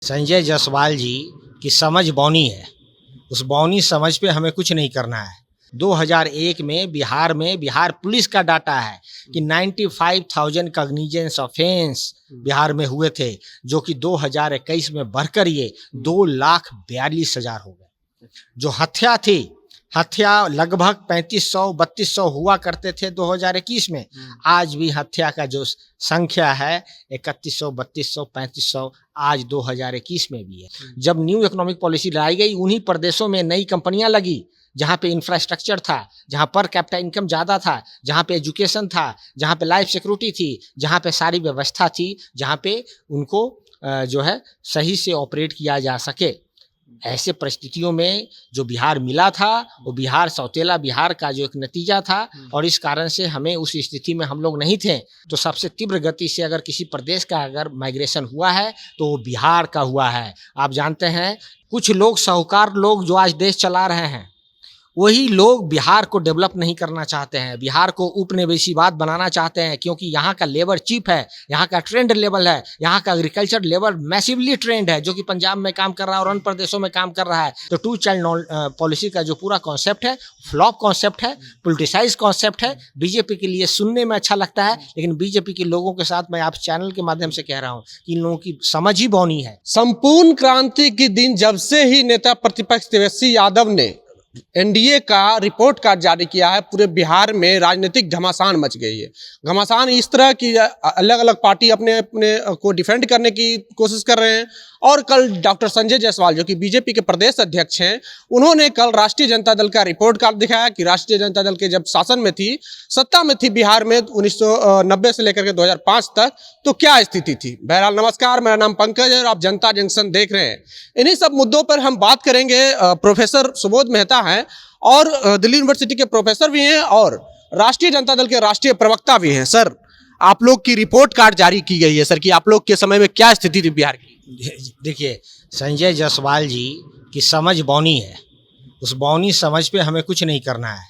संजय जायसवाल जी की समझ बौनी है। उस बौनी समझ पे हमें कुछ नहीं करना है। 2001 में बिहार पुलिस का डाटा है कि 95,000 कॉग्निजेंस ऑफेंस बिहार में हुए थे, जो कि 2021 में बढ़कर ये 2,42,000 हो गए। जो हत्या लगभग 3500-3200 हुआ करते थे 2021 में। आज भी हत्या का जो संख्या है 3100, 3200, 3500 आज 2021 में भी है। जब न्यू इकोनॉमिक पॉलिसी लाई गई, उन्हीं प्रदेशों में नई कंपनियां लगी जहाँ पे इंफ्रास्ट्रक्चर था, जहाँ पर कैपिटल इनकम ज़्यादा था, जहाँ पे एजुकेशन था, जहाँ पे लाइफ सिक्योरिटी थी, जहाँ पे सारी व्यवस्था थी, जहाँ पे उनको जो है सही से ऑपरेट किया जा सके। ऐसे परिस्थितियों में जो बिहार मिला था वो बिहार सौतेला बिहार का जो एक नतीजा था, और इस कारण से हमें उस स्थिति में हम लोग नहीं थे। तो सबसे तीव्र गति से अगर किसी प्रदेश का अगर माइग्रेशन हुआ है तो वो बिहार का हुआ है। आप जानते हैं कुछ लोग साहूकार लोग जो आज देश चला रहे हैं, वही लोग बिहार को डेवलप नहीं करना चाहते हैं, बिहार को उपनिवेशीवाद बनाना चाहते हैं, क्योंकि यहाँ का लेबर चीप है, यहाँ का ट्रेंड लेवल है, यहाँ का एग्रीकल्चर लेबर मैसिवली ट्रेंड है, जो कि पंजाब में काम कर रहा है और अन्य प्रदेशों में काम कर रहा है। तो टू चाइल्ड पॉलिसी का जो पूरा कॉन्सेप्ट है फ्लॉप कॉन्सेप्ट है, पोलिटिसाइज कॉन्सेप्ट है। बीजेपी के लिए सुनने में अच्छा लगता है, लेकिन बीजेपी के लोगों के साथ मैं आप चैनल के माध्यम से कह रहा हूँ कि इन लोगों की समझ ही बौनी है। संपूर्ण क्रांति के दिन जब से ही नेता प्रतिपक्ष तेजस्वी यादव ने एनडीए का रिपोर्ट कार्ड जारी किया है, पूरे बिहार में राजनीतिक घमासान मच गई है। घमासान इस तरह की अलग अलग पार्टी अपने अपने को डिफेंड करने की कोशिश कर रहे हैं। और कल डॉक्टर संजय जायसवाल जो कि बीजेपी के प्रदेश अध्यक्ष हैं, उन्होंने कल राष्ट्रीय जनता दल का रिपोर्ट कार्ड दिखाया कि राष्ट्रीय जनता दल के जब शासन में थी, सत्ता में थी बिहार में 1990 से लेकर के 2005 तक, तो क्या स्थिति थी। बहरहाल नमस्कार, मेरा नाम पंकज है और आप जनता जंक्शन देख रहे हैं। इन्हीं सब मुद्दों पर हम बात करेंगे। प्रोफेसर सुबोध मेहता हैं और दिल्ली यूनिवर्सिटी के प्रोफेसर भी हैं और राष्ट्रीय जनता दल के राष्ट्रीय प्रवक्ता भी हैं। सर, आप लोग की रिपोर्ट कार्ड जारी की गई है सर, कि आप लोग के समय में क्या स्थिति थी बिहार की। देखिए, संजय जायसवाल जी की समझ बौनी है। उस बौनी समझ पे हमें कुछ नहीं करना है।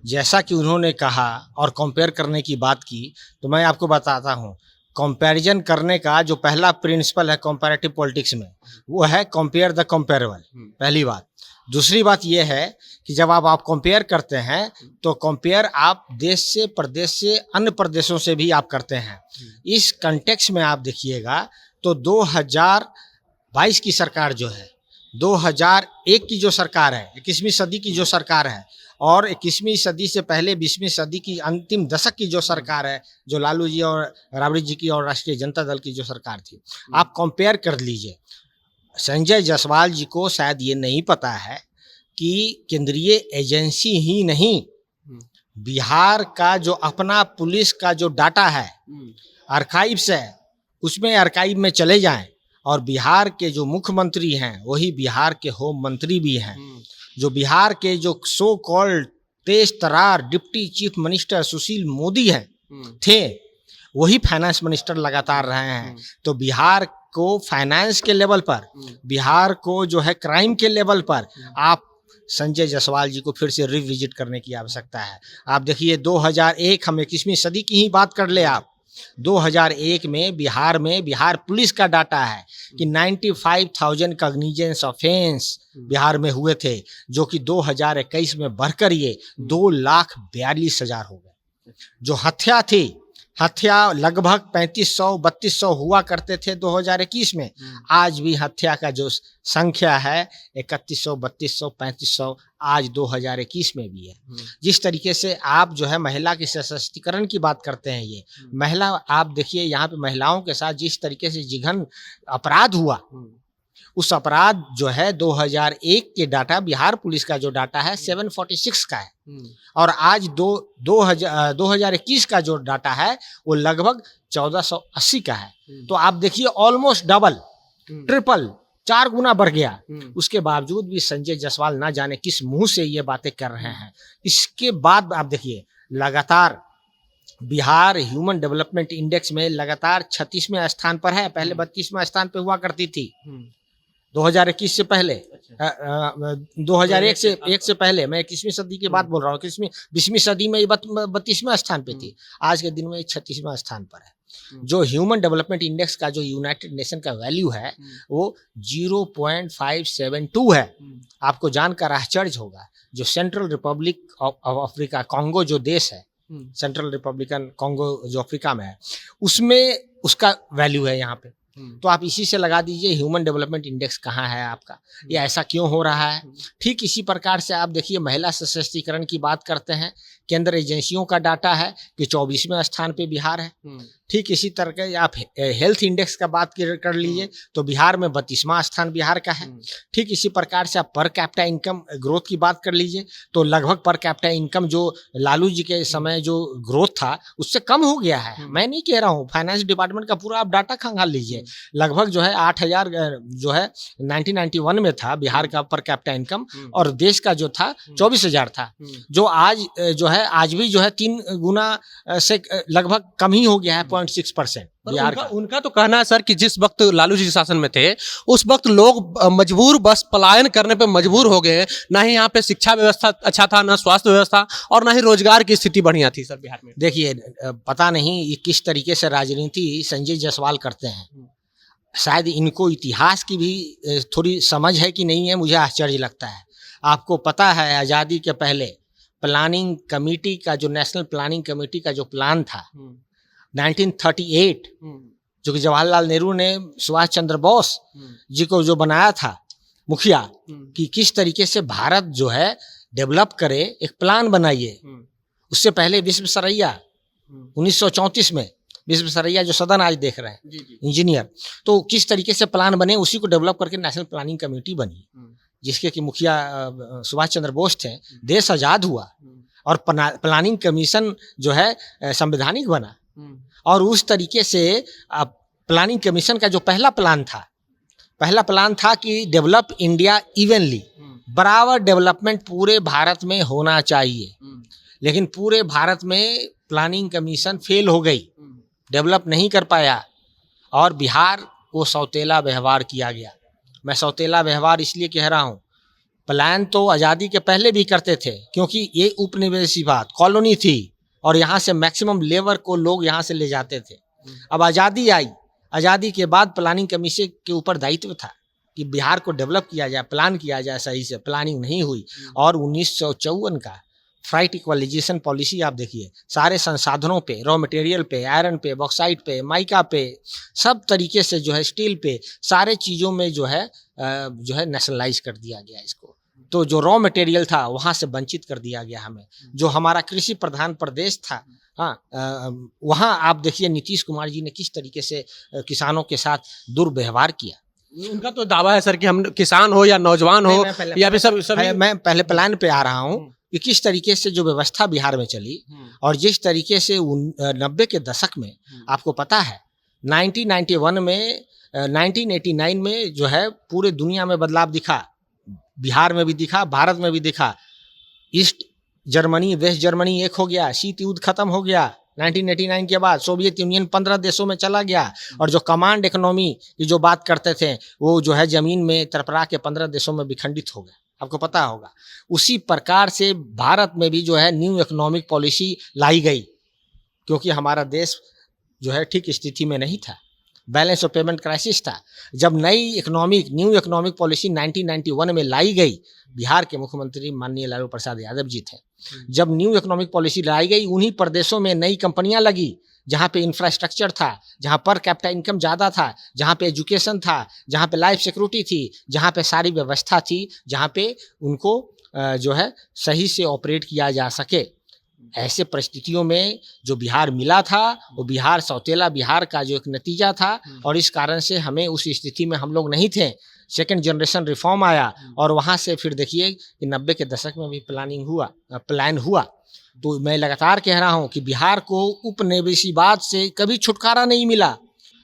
जैसा कि उन्होंने कहा और कंपेयर करने की बात की, तो मैं आपको बताता हूँ, कंपैरिजन करने का जो पहला प्रिंसिपल है कंपैरेटिव पॉलिटिक्स में, वो है कंपेयर द कंपेरेबल। पहली बात। दूसरी बात यह है कि जब आप कंपेयर करते हैं तो कंपेयर आप देश से, प्रदेश से, अन्य प्रदेशों से भी आप करते हैं। इस कंटेक्स्ट में आप देखिएगा तो 2022 की सरकार जो है, 2001 की जो सरकार है, 21वीं सदी की जो सरकार है, और 21वीं सदी से पहले 20वीं सदी की अंतिम दशक की जो सरकार है, जो लालू जी और राबड़ी जी की और राष्ट्रीय जनता दल की जो सरकार थी, आप कंपेयर कर लीजिए। संजय जायसवाल जी को शायद ये नहीं पता है कि केंद्रीय एजेंसी ही नहीं, बिहार का जो अपना पुलिस का जो डाटा है, आर्काइव्स है, उसमें आर्काइव में चले जाएं, और बिहार के जो मुख्यमंत्री हैं वही बिहार के होम मंत्री भी हैं। जो बिहार के जो सो कॉल्ड तेज तरार deputy chief minister Sushil Modi हैं थे, वही फाइनेंस मिनिस्टर लगातार रहे हैं। तो बिहार को फाइनेंस के लेवल पर, बिहार को जो है क्राइम के लेवल पर, आप संजय जायसवाल जी को फिर से रिविजिट करने की आवश्यकता है। आप देखिए 2001, हम 21वीं सदी की ही बात कर ले आप, 2001 में बिहार पुलिस का डाटा है कि 95,000 कॉग्निजेंस ऑफेंस बिहार में हुए थे, जो कि 2021 में बढ़कर ये 2,42,000 हो गए। जो हत्या लगभग 3500-3200 हुआ करते थे 2021 में। आज भी हत्या का जो संख्या है 3100, 3200, 3500 आज 2021 में भी है। जिस तरीके से आप जो है महिला के सशक्तिकरण की बात करते हैं, ये महिला, आप देखिए यहाँ पे महिलाओं के साथ जिस तरीके से जिघन अपराध हुआ, उस अपराध जो है 2001 के डाटा, बिहार पुलिस का जो डाटा है 746 का है, और आज 2021 का जो डाटा है वो लगभग 1480 का है। तो आप देखिए ऑलमोस्ट डबल, ट्रिपल, 4 गुना बढ़ गया। उसके बावजूद भी संजय जायसवाल ना जाने किस मुंह से ये बातें कर रहे हैं। इसके बाद आप देखिए लगातार बिहार ह्यूमन डेवलपमेंट इंडेक्स में लगातार 36वें स्थान पर है। पहले 32वें स्थान पे हुआ करती थी 2021 से पहले। 2001 से पहले, मैं 21वीं सदी की बात बोल रहा हूँ, 20वीं सदी में 32वें स्थान पे थी, आज के दिन में 36वें स्थान पर है। जो ह्यूमन डेवलपमेंट इंडेक्स का जो यूनाइटेड नेशन का वैल्यू है वो 0.572 है। आपको जानकर आश्चर्य होगा, जो central Republic of Africa Congo जो देश है, सेंट्रल रिपब्लिकन कॉन्गो जो अफ्रीका में है, उसमें उसका वैल्यू है यहाँ पे। तो आप इसी से लगा दीजिए ह्यूमन डेवलपमेंट इंडेक्स कहाँ है आपका, ये ऐसा क्यों हो रहा है। ठीक इसी प्रकार से आप देखिए महिला सशक्तिकरण की बात करते हैं, केंद्र एजेंसियों का डाटा है कि 24वें स्थान पे बिहार है। ठीक इसी तरह के आप हेल्थ इंडेक्स का बात कर लीजिए तो बिहार में 32वां स्थान बिहार का है। ठीक इसी प्रकार से आप पर कैपिटा इनकम ग्रोथ की बात कर लीजिए तो लगभग पर कैपिटा इनकम जो लालू जी के समय जो ग्रोथ था उससे कम हो गया है। मैं नहीं कह रहा हूँ, फाइनेंस डिपार्टमेंट का पूरा आप डाटा खंगाल लीजिए, लगभग जो है 8,000 जो है 1991 में था बिहार का पर कैपिटा इनकम, और देश का जो था 24,000 था, जो आज जो है आज भी जो है 3 गुना से लगभग कम ही हो गया है, 0.6% बिहार का। उनका तो कहना है सर कि जिस वक्त लालू जी शासन में थे उस वक्त लोग मजबूर बस पलायन करने पे मजबूर हो गए, ना ही यहाँ पे शिक्षा व्यवस्था अच्छा था, ना स्वास्थ्य व्यवस्था, और ना ही रोजगार की स्थिति बढ़िया थी सर बिहार में। देखिए पता नहीं ये किस तरीके से राजनीति संजय जायसवाल करते हैं, शायद इनको इतिहास की भी थोड़ी समझ है कि नहीं है, मुझे आश्चर्य लगता है। आपको पता है आज़ादी के पहले प्लानिंग कमेटी का जो नेशनल प्लानिंग कमेटी का जो प्लान था 1938 जो कि जवाहरलाल नेहरू ने सुभाष चंद्र बोस जी को जो बनाया था मुखिया, कि किस तरीके से भारत जो है डेवलप करे, एक प्लान बनाइए। उससे पहले विश्वेश्वरैया 1934 में विश्वेश्वरैया जो सदन आज देख रहे हैं इंजीनियर, तो किस तरीके से प्लान बने उसी को डेवलप करके नेशनल प्लानिंग कमेटी बनी, जिसके कि मुखिया सुभाष चंद्र बोस थे। देश आज़ाद हुआ और प्लानिंग कमीशन जो है संवैधानिक बना, और उस तरीके से प्लानिंग कमीशन का जो पहला प्लान था कि डेवलप इंडिया इवनली, बराबर डेवलपमेंट पूरे भारत में होना चाहिए। लेकिन पूरे भारत में प्लानिंग कमीशन फेल हो गई, डेवलप नहीं कर पाया, और बिहार को सौतेला व्यवहार किया गया। मैं सौतेला व्यवहार इसलिए कह रहा हूँ, प्लान तो आज़ादी के पहले भी करते थे, क्योंकि ये उपनिवेशी बात कॉलोनी थी और यहाँ से मैक्सिमम लेबर को लोग यहाँ से ले जाते थे। अब आज़ादी आई, आज़ादी के बाद प्लानिंग कमीशन के ऊपर दायित्व था कि बिहार को डेवलप किया जाए, प्लान किया जाए, सही से प्लानिंग नहीं हुई। और 1954 का फ्राइट इक्वलाइजेशन पॉलिसी आप देखिए, सारे संसाधनों पे, रॉ मटेरियल पे, आयरन पे, बॉक्साइट पे, माइका पे, सब तरीके से जो है स्टील पे, सारे चीज़ों में जो है नेशनलाइज कर दिया गया इसको। तो जो रॉ मटेरियल था वहाँ से वंचित कर दिया गया हमें, जो हमारा कृषि प्रधान प्रदेश था। हाँ, वहाँ आप देखिए नीतीश कुमार जी ने किस तरीके से किसानों के साथ दुर्व्यवहार किया। उनका तो दावा है सर कि हम किसान हो या नौजवान हो या फिर सब मैं पहले प्लान पे आ रहा हूँ कि किस तरीके से जो व्यवस्था बिहार में चली, और जिस तरीके से 90 के दशक में आपको पता है 1991 में 1989 में जो है पूरे दुनिया में बदलाव दिखा, बिहार में भी दिखा, भारत में भी दिखा। ईस्ट जर्मनी वेस्ट जर्मनी एक हो गया, शीत युद्ध खत्म हो गया 1989 के बाद, सोवियत यूनियन 15 देशों में चला गया, और जो कमांड इकोनॉमी की जो बात करते थे वो जो है जमीन में तरपरा के 15 देशों में विखंडित हो गए, आपको पता होगा। उसी प्रकार से भारत में भी जो है न्यू इकोनॉमिक पॉलिसी लाई गई, क्योंकि हमारा देश जो है ठीक स्थिति में नहीं था, बैलेंस ऑफ पेमेंट क्राइसिस था। जब न्यू इकोनॉमिक पॉलिसी 1991 में लाई गई, बिहार के मुख्यमंत्री माननीय लालू प्रसाद यादव जी थे। जब न्यू इकोनॉमिक पॉलिसी लाई गई, उन्हीं प्रदेशों में नई कंपनियां लगी जहाँ पे इंफ्रास्ट्रक्चर था, जहाँ पर कैपिटल इनकम ज़्यादा था, जहाँ पे एजुकेशन था, जहाँ पे लाइफ सिक्योरिटी थी, जहाँ पे सारी व्यवस्था थी, जहाँ पे उनको जो है सही से ऑपरेट किया जा सके। ऐसे परिस्थितियों में जो बिहार मिला था वो बिहार सौतेला बिहार का जो एक नतीजा था, और इस कारण से हमें उस स्थिति में हम लोग नहीं थे। सेकंड जनरेशन रिफॉर्म आया, और वहाँ से फिर देखिए कि 90 के दशक में भी प्लान हुआ। तो मैं लगातार कह रहा हूँ कि बिहार को उपनिवेशीवाद से कभी छुटकारा नहीं मिला।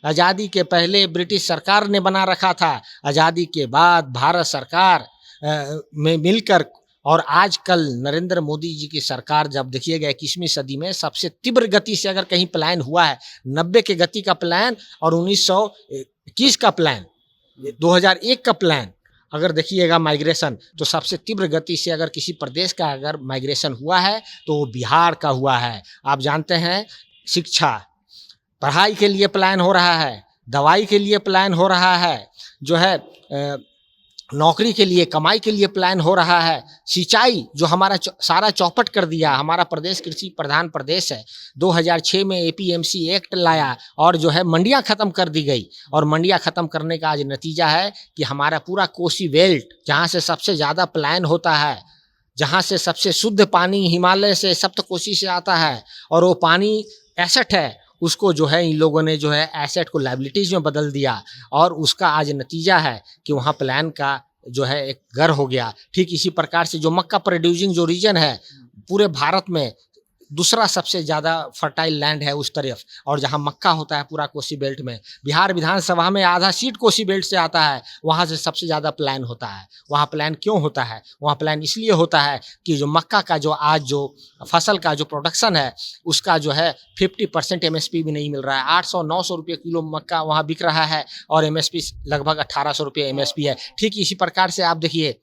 आज़ादी के पहले ब्रिटिश सरकार ने बना रखा था, आज़ादी के बाद भारत सरकार में मिलकर, और आजकल नरेंद्र मोदी जी की सरकार जब देखिएगा 21वीं सदी में सबसे तीव्र गति से अगर कहीं प्लान हुआ है, 90 के गति का प्लान और 1921 का प्लान, 2001 का प्लान, अगर देखिएगा माइग्रेशन, तो सबसे तीव्र गति से अगर किसी प्रदेश का अगर माइग्रेशन हुआ है तो वो बिहार का हुआ है। आप जानते हैं शिक्षा, पढ़ाई के लिए प्लान हो रहा है, दवाई के लिए प्लान हो रहा है, जो है नौकरी के लिए, कमाई के लिए प्लान हो रहा है। सिंचाई जो हमारा सारा चौपट कर दिया, हमारा प्रदेश कृषि प्रधान प्रदेश है। 2006 में एपीएमसी एक्ट लाया और जो है मंडियां खत्म कर दी गई, और मंडियां खत्म करने का आज नतीजा है कि हमारा पूरा कोसी बेल्ट, जहां से सबसे ज़्यादा प्लान होता है, जहां से सबसे शुद्ध पानी हिमालय से सप्तकोशी से आता है, और वो पानी एसेट है, उसको जो है इन लोगों ने जो है एसेट को लायबिलिटीज में बदल दिया, और उसका आज नतीजा है कि वहाँ प्लान का जो है एक गर हो गया। ठीक इसी प्रकार से जो मक्का प्रोड्यूसिंग जो रीजन है पूरे भारत में, दूसरा सबसे ज़्यादा फर्टाइल लैंड है उस तरफ, और जहाँ मक्का होता है पूरा कोसी बेल्ट में, बिहार विधानसभा में आधा सीट कोसी बेल्ट से आता है, वहाँ से सबसे ज़्यादा प्लान होता है। वहाँ प्लान क्यों होता है? वहाँ प्लान इसलिए होता है कि जो मक्का का जो आज जो फसल का जो प्रोडक्शन है, उसका जो है 50% MSP भी नहीं मिल रहा है। 800-900 रुपये किलो मक्का वहाँ बिक रहा है, और MSP लगभग 1800 रुपये MSP है। ठीक इसी प्रकार से आप देखिए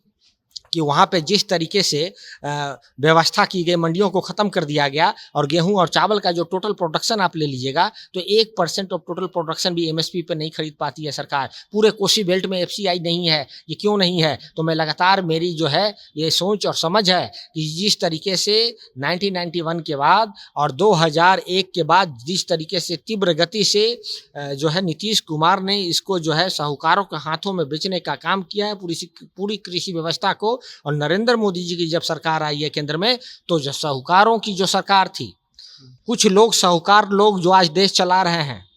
कि वहाँ पे जिस तरीके से व्यवस्था की गई, मंडियों को ख़त्म कर दिया गया, और गेहूं और चावल का जो टोटल प्रोडक्शन आप ले लीजिएगा तो 1% ऑफ टोटल प्रोडक्शन भी MSP पे नहीं खरीद पाती है सरकार। पूरे कोसी बेल्ट में FCI नहीं है। ये क्यों नहीं है? तो मैं लगातार, मेरी जो है ये सोच और समझ है कि जिस तरीके से 1991 के बाद और 2001 के बाद जिस तरीके से तीव्र गति से जो है नीतीश कुमार ने इसको जो है साहूकारों के हाथों में बेचने का काम किया है, पूरी कृषि व्यवस्था को। और नरेंद्र मोदी जी की जब सरकार आई है केंद्र में, तो जो साहूकारों की जो सरकार थी, कुछ लोग साहूकार लोग जो आज देश चला रहे हैं,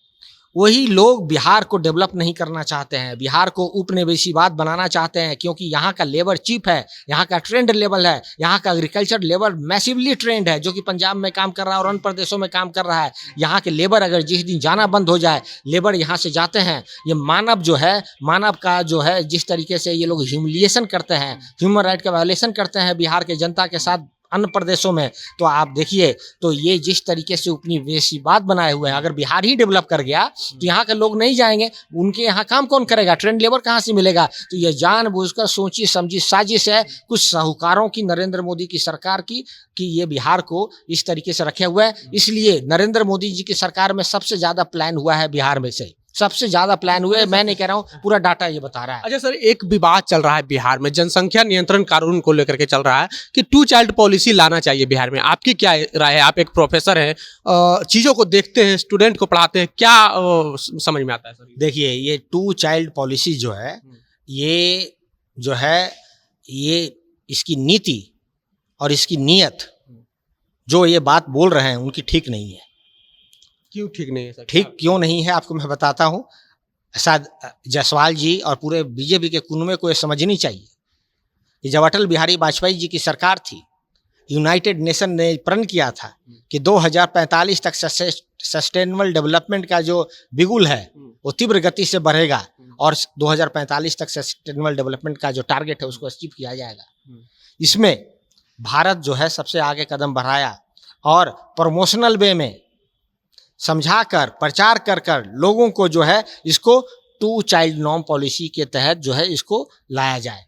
वही लोग बिहार को डेवलप नहीं करना चाहते हैं, बिहार को उपनिवेशीवाद बनाना चाहते हैं, क्योंकि यहाँ का लेबर चीप है, यहाँ का ट्रेंड लेवल है, यहाँ का एग्रीकल्चर लेबर मैसिवली ट्रेंड है, जो कि पंजाब में काम कर रहा है और अन्य प्रदेशों में काम कर रहा है। यहाँ के लेबर अगर जिस दिन जाना बंद हो जाए, लेबर यहाँ से जाते हैं। ये मानव जो है, मानव का जो है जिस तरीके से ये लोग ह्यूमिलिएशन करते हैं, ह्यूमन राइट का वायलेशन करते हैं बिहार के जनता के साथ अन्य प्रदेशों में, तो आप देखिए तो ये जिस तरीके से उपनिवेशीवाद बनाए हुए हैं, अगर बिहार ही डेवलप कर गया तो यहाँ के लोग नहीं जाएंगे, उनके यहाँ काम कौन करेगा? ट्रेंड लेबर कहाँ से मिलेगा? तो ये जानबूझकर सोची समझी साजिश है कुछ साहूकारों की, नरेंद्र मोदी की सरकार की, कि ये बिहार को इस तरीके से रखे हुए है। इसलिए नरेंद्र मोदी जी की सरकार में सबसे ज़्यादा प्लान हुआ है बिहार में से, सबसे ज्यादा प्लान हुए। मैं नहीं कह रहा हूँ, पूरा डाटा ये बता रहा है। अच्छा सर, एक विवाद चल रहा है बिहार में, जनसंख्या नियंत्रण कानून को लेकर के चल रहा है कि 2 चाइल्ड पॉलिसी लाना चाहिए बिहार में। आपकी क्या राय है? आप एक प्रोफेसर हैं, चीज़ों को देखते हैं, स्टूडेंट को पढ़ाते हैं, क्या समझ में आता है सर? देखिए, ये 2 चाइल्ड पॉलिसी जो है, ये जो है, ये इसकी नीति और इसकी नीयत, जो ये बात बोल रहे हैं, उनकी ठीक नहीं है। क्यों ठीक नहीं है सर? ठीक क्यों नहीं है आपको मैं बताता हूँ। शायद जायसवाल जी और पूरे बीजेपी के कुनबे को ये समझनी चाहिए कि जब अटल बिहारी वाजपेयी जी की सरकार थी, यूनाइटेड नेशन ने प्रण किया था कि 2045 तक सस्टेनेबल डेवलपमेंट का जो बिगुल है वो तीव्र गति से बढ़ेगा, और 2045 तक सस्टेनेबल डेवलपमेंट का जो टारगेट है उसको अचीव किया जाएगा। इसमें भारत जो है सबसे आगे कदम बढ़ाया, और प्रमोशनल वे में समझा कर, प्रचार कर कर लोगों को जो है इसको 2 चाइल्ड नॉर्म पॉलिसी के तहत जो है इसको लाया जाए।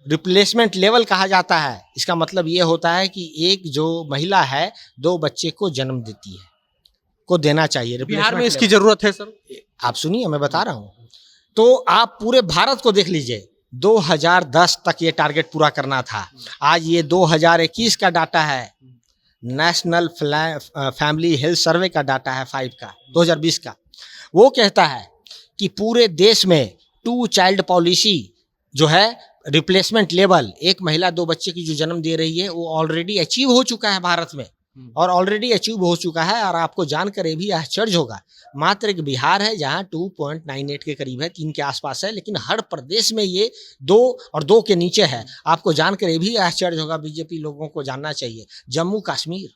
रिप्लेसमेंट लेवल कहा जाता है। इसका मतलब ये होता है कि एक जो महिला है 2 बच्चे को जन्म देती है, को देना चाहिए। बिहार में इसकी जरूरत है सर? आप सुनिए, मैं बता रहा हूँ। तो आप पूरे भारत को देख लीजिए, 2010 तक ये टारगेट पूरा करना था। आज ये 2021 का डाटा है, नेशनल फैमिली हेल्थ सर्वे का डाटा है 5 का 2020 का। वो कहता है कि पूरे देश में 2 चाइल्ड पॉलिसी जो है, रिप्लेसमेंट लेवल, एक महिला 2 बच्चे की जो जन्म दे रही है, वो ऑलरेडी अचीव हो चुका है भारत में, और ऑलरेडी अचीव हो चुका है। और आपको जानकर ये भी आश्चर्य होगा, मात्र एक बिहार है जहां 2.98 के करीब है, 3 के आसपास है, लेकिन हर प्रदेश में ये 2 और 2 के नीचे है। आपको जानकर ये भी आश्चर्य होगा, बीजेपी लोगों को जानना चाहिए, जम्मू कश्मीर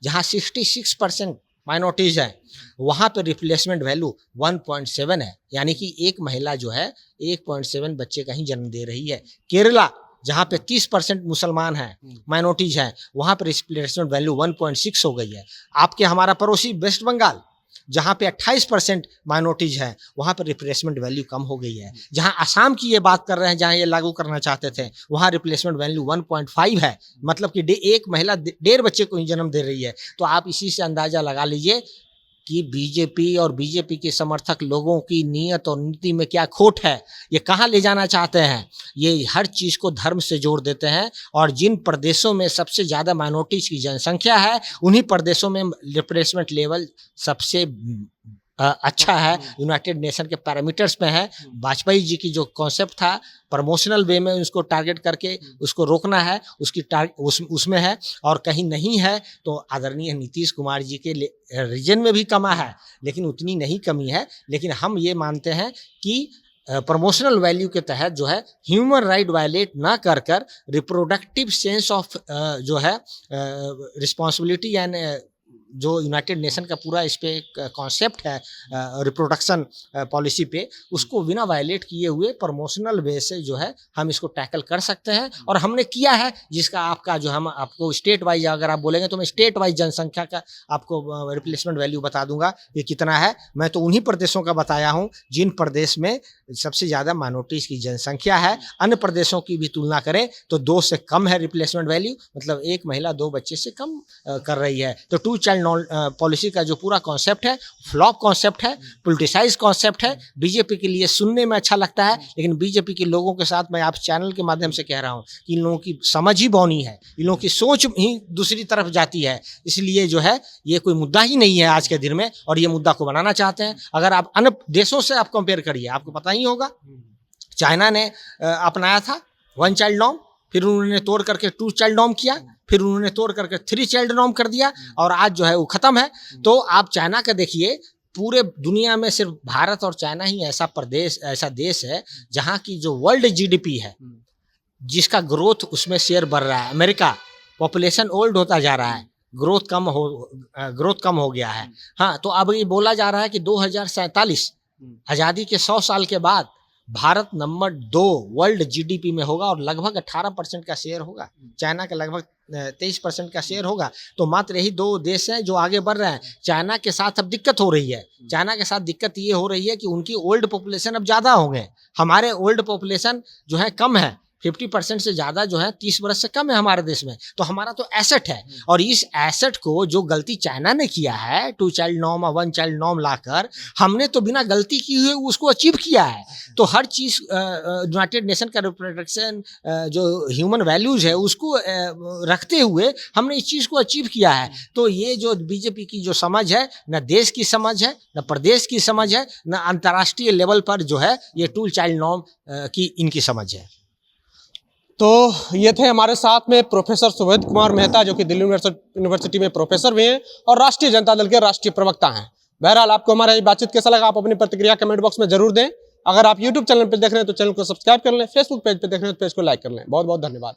जहां 66% माइनॉरिटीज हैं, वहाँ पे रिप्लेसमेंट वैल्यू 1.7 है, यानी कि एक महिला जो है 1.7 बच्चे का ही जन्म दे रही है। केरला जहाँ पे 30% मुसलमान हैं, माइनॉरिटीज हैं, वहाँ पे रिप्लेसमेंट वैल्यू 1.6 हो गई है। आपके हमारा पड़ोसी वेस्ट बंगाल, जहाँ पे 28% माइनॉरिटीज हैं, वहाँ पर रिप्लेसमेंट वैल्यू कम हो गई है। जहाँ असम की ये बात कर रहे हैं, जहाँ ये लागू करना चाहते थे, वहाँ रिप्लेसमेंट वैल्यू 1.5 है, मतलब कि एक महिला 1.5 बच्चे को ही जन्म दे रही है। तो आप इसी से अंदाज़ा लगा लीजिए कि बीजेपी और बीजेपी के समर्थक लोगों की नीयत और नीति में क्या खोट है, ये कहाँ ले जाना चाहते हैं। ये हर चीज़ को धर्म से जोड़ देते हैं और जिन प्रदेशों में सबसे ज़्यादा माइनॉरिटीज़ की जनसंख्या है उन्हीं प्रदेशों में रिप्लेसमेंट लेवल सबसे अच्छा है, यूनाइटेड नेशन के पैरामीटर्स में है। वाजपेयी जी की जो कॉन्सेप्ट था प्रमोशनल वे में उसको टारगेट करके उसको रोकना है, उसकी उसमें है, और कहीं नहीं है तो आदरणीय नीतीश कुमार जी के रीजन में भी कमा है, लेकिन उतनी नहीं कमी है। लेकिन हम ये मानते हैं कि प्रमोशनल वैल्यू के तहत जो है ह्यूमन राइट वायलेट ना कर कर रिप्रोडक्टिव सेंस ऑफ जो है रिस्पॉन्सिबिलिटी एंड जो यूनाइटेड नेशन का पूरा इस पे कॉन्सेप्ट है रिप्रोडक्शन पॉलिसी पे, उसको बिना वायलेट किए हुए प्रमोशनल वे से जो है हम इसको टैकल कर सकते हैं और हमने किया है। जिसका आपका जो हम आपको स्टेट वाइज अगर आप बोलेंगे तो मैं स्टेट वाइज जनसंख्या का आपको रिप्लेसमेंट वैल्यू बता दूंगा ये कितना है। मैं तो उन्हीं प्रदेशों का बताया हूँ जिन प्रदेश में सबसे ज़्यादा माइनॉरिटीज़ की जनसंख्या है। अन्य प्रदेशों की भी तुलना करें तो 2 से कम है रिप्लेसमेंट वैल्यू, मतलब 1 महिला 2 बच्चे से कम कर रही है। तो 2 चाइल्ड पॉलिसी का जो पूरा कॉन्सेप्ट है फ्लॉप कॉन्सेप्ट है, पोलिटिसाइज कॉन्सेप्ट है। बीजेपी के लिए सुनने में अच्छा लगता है, लेकिन बीजेपी के लोगों के साथ मैं आप चैनल के माध्यम से कह रहा हूँ कि इन लोगों की समझ ही बौनी है, इन लोगों की सोच ही दूसरी तरफ जाती है। इसलिए जो है ये कोई मुद्दा ही नहीं है आज के दिन में, और ये मुद्दा को बनाना चाहते हैं। अगर आप अन्य देशों से आप कंपेयर करिए, आपको पता ही होगा चाइना ने अपनाया था 1 चाइल्ड नॉर्म, फिर उन्होंने तोड़ करके 2 चाइल्ड नॉर्म किया, फिर उन्होंने तोड़ करके 3 चाइल्ड नॉर्म कर दिया, और आज जो है वो खत्म है। तो आप चाइना का देखिए, पूरे दुनिया में सिर्फ भारत और चाइना ही ऐसा देश है जहाँ की जो वर्ल्ड जीडीपी है, जिसका ग्रोथ उसमें शेयर बढ़ रहा है। अमेरिका पॉपुलेशन ओल्ड होता जा रहा है, ग्रोथ कम हो गया है। हाँ, तो अब ये बोला जा रहा है कि 2047 आज़ादी के 100 साल के बाद भारत नंबर 2 वर्ल्ड जीडीपी में होगा और लगभग 18% का शेयर होगा। चाइना का लगभग 23% का शेयर होगा। तो मात्र यही 2 देश हैं जो आगे बढ़ रहे हैं। चाइना के साथ अब दिक्कत हो रही है। चाइना के साथ दिक्कत ये हो रही है कि उनकी ओल्ड पॉपुलेशन अब ज़्यादा हो गए, हमारे ओल्ड पॉपुलेशन जो है कम है। 50% से ज़्यादा जो है 30 वर्ष से कम है हमारे देश में। तो हमारा तो एसेट है, और इस एसेट को जो गलती चाइना ने किया है 2 चाइल्ड नॉर्म और 1 चाइल्ड नॉर्म लाकर, हमने तो बिना गलती किए हुए उसको अचीव किया है। तो हर चीज़ यूनाइटेड नेशन का रिप्रोडक्शन जो ह्यूमन वैल्यूज़ है उसको रखते हुए हमने इस चीज़ को अचीव किया है। तो ये जो बीजेपी की जो समझ है, न देश की समझ है, न प्रदेश की समझ है, न अंतर्राष्ट्रीय लेवल पर जो है ये 2 चाइल्ड नॉर्म की इनकी समझ है। तो ये थे हमारे साथ में प्रोफेसर सुबोध कुमार मेहता, जो कि दिल्ली यूनिवर्सिटी में प्रोफेसर भी हैं और राष्ट्रीय जनता दल के राष्ट्रीय प्रवक्ता हैं। बहरहाल आपको हमारा ये बातचीत कैसा लगा, आप अपनी प्रतिक्रिया कमेंट बॉक्स में जरूर दें। अगर आप यूट्यूब चैनल पर देख रहे हैं तो चैनल को सब्सक्राइब कर लें, फेसबुक पेज पर देख रहे हैं तो पेज को लाइक कर लें। बहुत बहुत धन्यवाद।